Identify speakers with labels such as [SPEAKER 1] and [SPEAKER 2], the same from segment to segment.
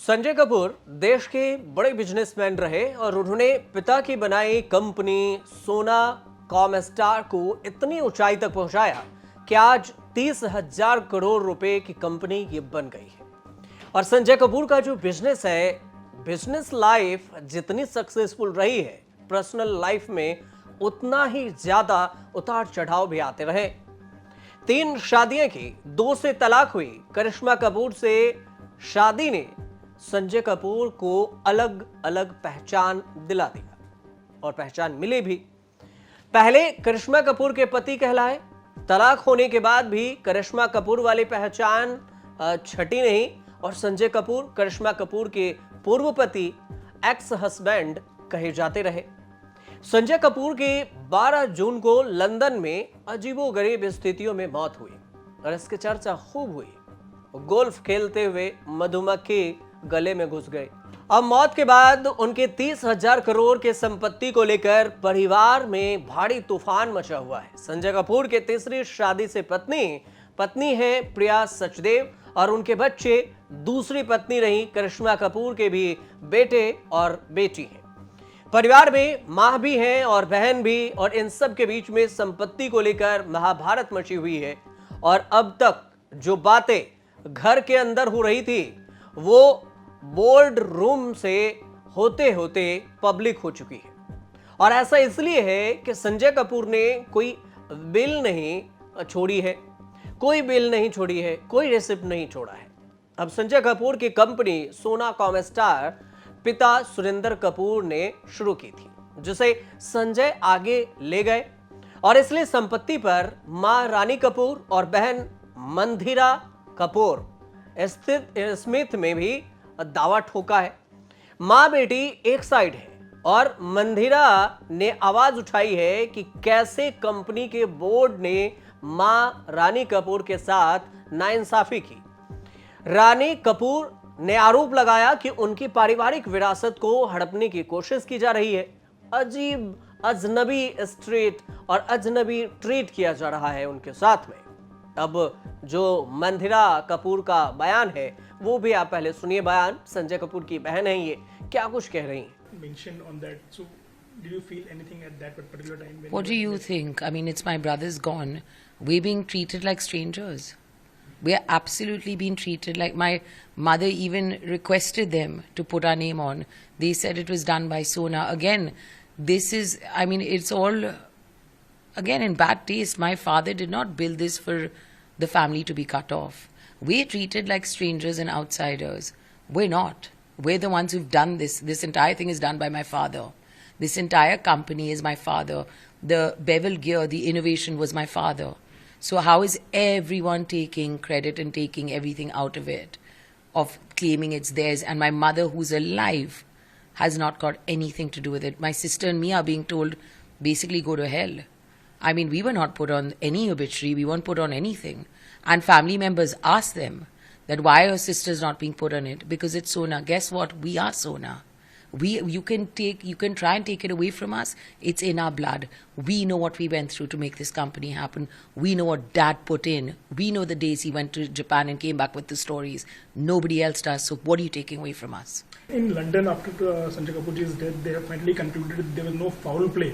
[SPEAKER 1] संजय कपूर देश के बड़े बिजनेसमैन रहे और उन्होंने पिता की बनाई कंपनी सोना कॉमस्टार को इतनी ऊंचाई तक पहुंचाया कि आज 30,000 करोड़ रुपए की कंपनी ये बन गई है। और संजय कपूर का जो बिजनेस है, बिजनेस लाइफ जितनी सक्सेसफुल रही है, पर्सनल लाइफ में उतना ही ज्यादा उतार चढ़ाव भी आते रहे। 3 शादियां की, 2 से तलाक हुई। करिश्मा कपूर से शादी ने संजय कपूर को अलग अलग पहचान दिला दिया और पहचान मिली भी। पहले करिश्मा कपूर के पति कहलाए, तलाक होने के बाद भी करिश्मा कपूर वाली पहचान छटी नहीं और संजय कपूर करिश्मा कपूर के पूर्व पति, एक्स हस्बैंड कहे जाते रहे। संजय कपूर की 12 जून को लंदन में अजीबोगरीब स्थितियों में मौत हुई और इसकी चर्चा खूब हुई। गोल्फ खेलते हुए मधुमक्खी गले में घुस गए। अब मौत के बाद उनके 30,000 करोड़ के संपत्ति को लेकर परिवार में भारी तूफान मचा हुआ है। संजय कपूर के तीसरी शादी से पत्नी है प्रिया सचदेव और उनके बच्चे दूसरी पत्नी रही करिश्मा कपूर के भी बेटे और बेटी हैं। परिवार में मां भी हैं और बहन भी, और इन सब के बीच में संपत्ति को लेकर महाभारत मची हुई है। और अब तक जो बातें घर के अंदर हो रही थी वो बोर्ड रूम से होते होते पब्लिक हो चुकी है। और ऐसा इसलिए है कि संजय कपूर ने कोई बिल नहीं छोड़ी है, कोई रेसिप्ट नहीं छोड़ा है। अब संजय कपूर की कंपनी सोना कॉमस्टार पिता सुरेंद्र कपूर ने शुरू की थी, जिसे संजय आगे ले गए और इसलिए संपत्ति पर मां रानी कपूर और बहन मंदिरा कपूर स्मिथ में भी दावा ठोका है। मां बेटी एक साइड है और मंदिरा ने आवाज उठाई है कि कैसे कंपनी के बोर्ड ने मां रानी कपूर के साथ नाइंसाफी की। रानी कपूर ने आरोप लगाया कि उनकी पारिवारिक विरासत को हड़पने की कोशिश की जा रही है। अजीब अजनबी स्ट्रीट और अजनबी ट्रीट किया जा रहा है उनके साथ में। अब जो मंदिरा कपूर का बयान है वो भी आप पहले सुनिए। बयान, संजय कपूर की बहन है, ये क्या कुछ कह रही हैं।
[SPEAKER 2] Mentioned on that. So, did you feel anything at that particular time?
[SPEAKER 3] What do you think? I mean, it's my brother's gone. We're being treated like strangers. We are absolutely being treated like, my mother even requested them to put our name on. They said it was done by Sona. Again, this is, I mean, it's all, again, in bad taste. My father did not build this for the family to be cut off. We're treated like strangers and outsiders. We're not. We're the ones who've done this. This entire thing is done by my father. This entire company is my father. The bevel gear, the innovation was my father. So how is everyone taking credit and taking everything out of it, of claiming it's theirs? And my mother, who's alive, has not got anything to do with it. My sister and me are being told, basically go to hell. I mean, we were not put on any obituary. We weren't put on anything. And family members asked them that why are sisters not being put on it? Because it's Sona. Guess what? We are Sona. You can try and take it away from us. It's in our blood. We know what we went through to make this company happen. We know what Dad put in. We know the days he went to Japan and came back with the stories. Nobody else does. So what are you taking away from us?
[SPEAKER 2] In London, after Sanjay Kapoor's death, they have finally concluded that there was no foul play.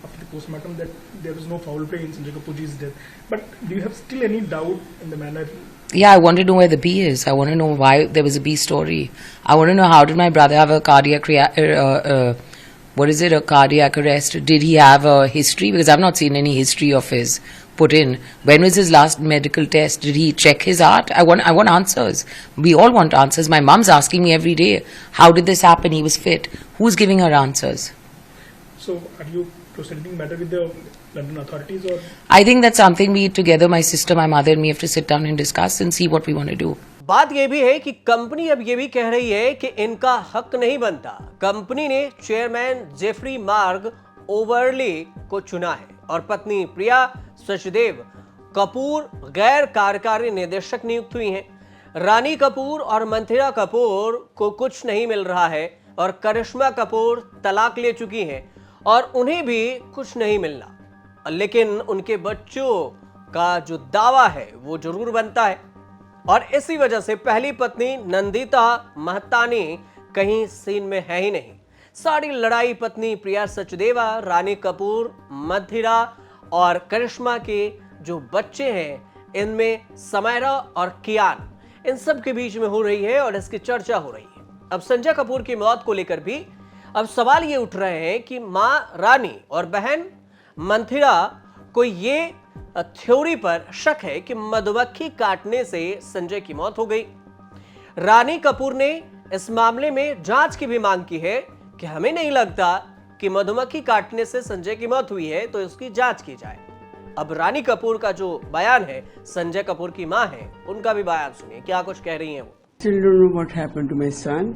[SPEAKER 2] After the postmortem, that there was no foul play in Sanjay Kapoor's death. But do you have still any doubt in the manner?
[SPEAKER 3] Yeah, I want to know where the B is. I want to know why there was a B story. I want to know, how did my brother have a cardiac a cardiac arrest? Did he have a history? Because I've not seen any history of his put in. When was his last medical test? Did he check his heart? I want answers. We all want answers. My mom's asking me every day, how did this happen? He was fit. Who's giving her answers?
[SPEAKER 2] So are you proceeding better with the London authorities, or?
[SPEAKER 3] I think that's something we together, my sister, my mother and me, have to sit down and discuss and see what we want to do.
[SPEAKER 1] बात यह भी है कि company अब ये भी कह रही है कि इनका हक नहीं बनता। कंपनी ने चेयरमैन जेफरी मार्ग ओवरली को चुना है और पत्नी प्रिया सचदेव कपूर गैर कार्यकारी निदेशक नियुक्त हुई हैं। रानी कपूर और मंदिरा कपूर को कुछ नहीं मिल रहा है और करिश्मा कपूर तलाक ले चुकी हैं और उन्हें भी कुछ नहीं मिलना, लेकिन उनके बच्चों का जो दावा है वो जरूर बनता है। और इसी वजह से पहली पत्नी नंदिता महतानी कहीं सीन में है ही नहीं। सारी लड़ाई पत्नी प्रिया सचदेवा, रानी कपूर, मंथिरा और करिश्मा के जो बच्चे हैं इनमें समायरा और कियान, इन सब के बीच में हो रही है और इसकी चर्चा हो रही है। अब संजय कपूर की मौत को लेकर भी अब सवाल ये उठ रहे हैं कि मां रानी और बहन मंथिरा को ये थ्योरी पर शक है कि मधुमक्खी काटने से संजय की मौत हो गई। रानी कपूर ने इस मामले में जांच की भी मांग की है कि हमें नहीं लगता कि मधुमक्खी काटने से संजय की मौत हुई है, तो इसकी जांच की जाए। अब रानी कपूर का जो बयान है, संजय कपूर की मां है, उनका भी बयान सुनिए, क्या कुछ कह रही हैं वो।
[SPEAKER 4] Still don't know what happened to my son.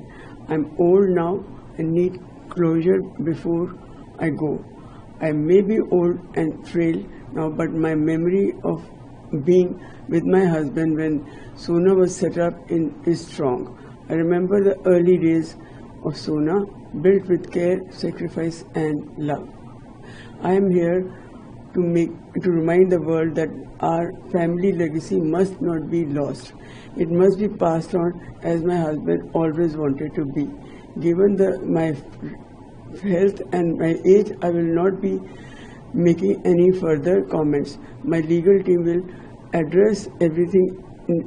[SPEAKER 4] I'm old now and need closure before I go. I may be old and frail now, but my memory of being with my husband when Sona was set up is strong. I remember the early days of Sona, built with care, sacrifice and love. I am here to remind the world that our family legacy must not be lost. It must be passed on as my husband always wanted to be. Given my health and my age, I will not be making any further comments. My legal team will address everything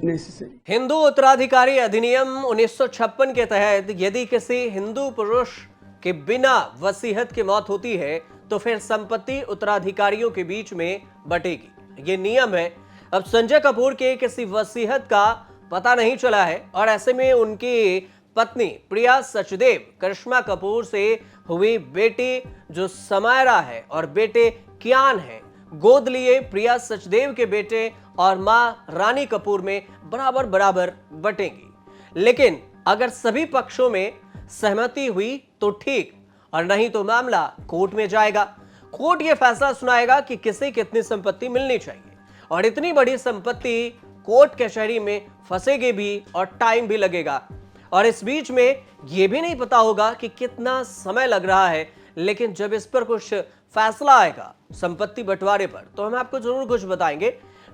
[SPEAKER 4] necessary.
[SPEAKER 1] Hindu उत्तराधिकारी अधिनियम 1956 के तहत यदि किसी हिंदू पुरुष के बिना वसीयत की मौत होती है तो फिर संपत्ति उत्तराधिकारियों के बीच में बटेगी। ये नियम है। अब संजय कपूर के किसी वसीयत का पता नहीं चला है और ऐसे में उनकी पत्नी प्रिया सचदेव करिश्मा कपूर से हुई बेटी जो समायरा है और बेटे कियान है, गोद लिए प्रिया सचदेव के बेटे और मां रानी कपूर में बराबर बराबर बटेंगी। लेकिन अगर सभी पक्षों में सहमति हुई तो ठीक, और नहीं तो मामला कोर्ट में जाएगा। कोर्ट यह फैसला सुनाएगा कि किसे कितनी संपत्ति मिलनी चाहिए, और इतनी बड़ी संपत्ति कोर्ट कचहरी में फंसेगी भी और टाइम भी लगेगा, और इस बीच में यह भी नहीं पता होगा कि कितना समय लग रहा है। लेकिन जब इस पर कुछ फैसला आएगा संपत्ति बंटवारे पर, तो हम आपको जरूर कुछ बताएंगे।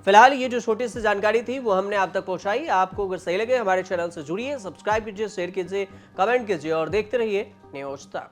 [SPEAKER 1] फिलहाल ये जो छोटी सी जानकारी थी वो हमने आप तक पहुंचाई। आपको अगर सही लगे हमारे चैनल से जुड़िए, सब्सक्राइब कीजिए, शेयर कीजिए, कमेंट कीजिए और देखते रहिए न्यूज़ तक।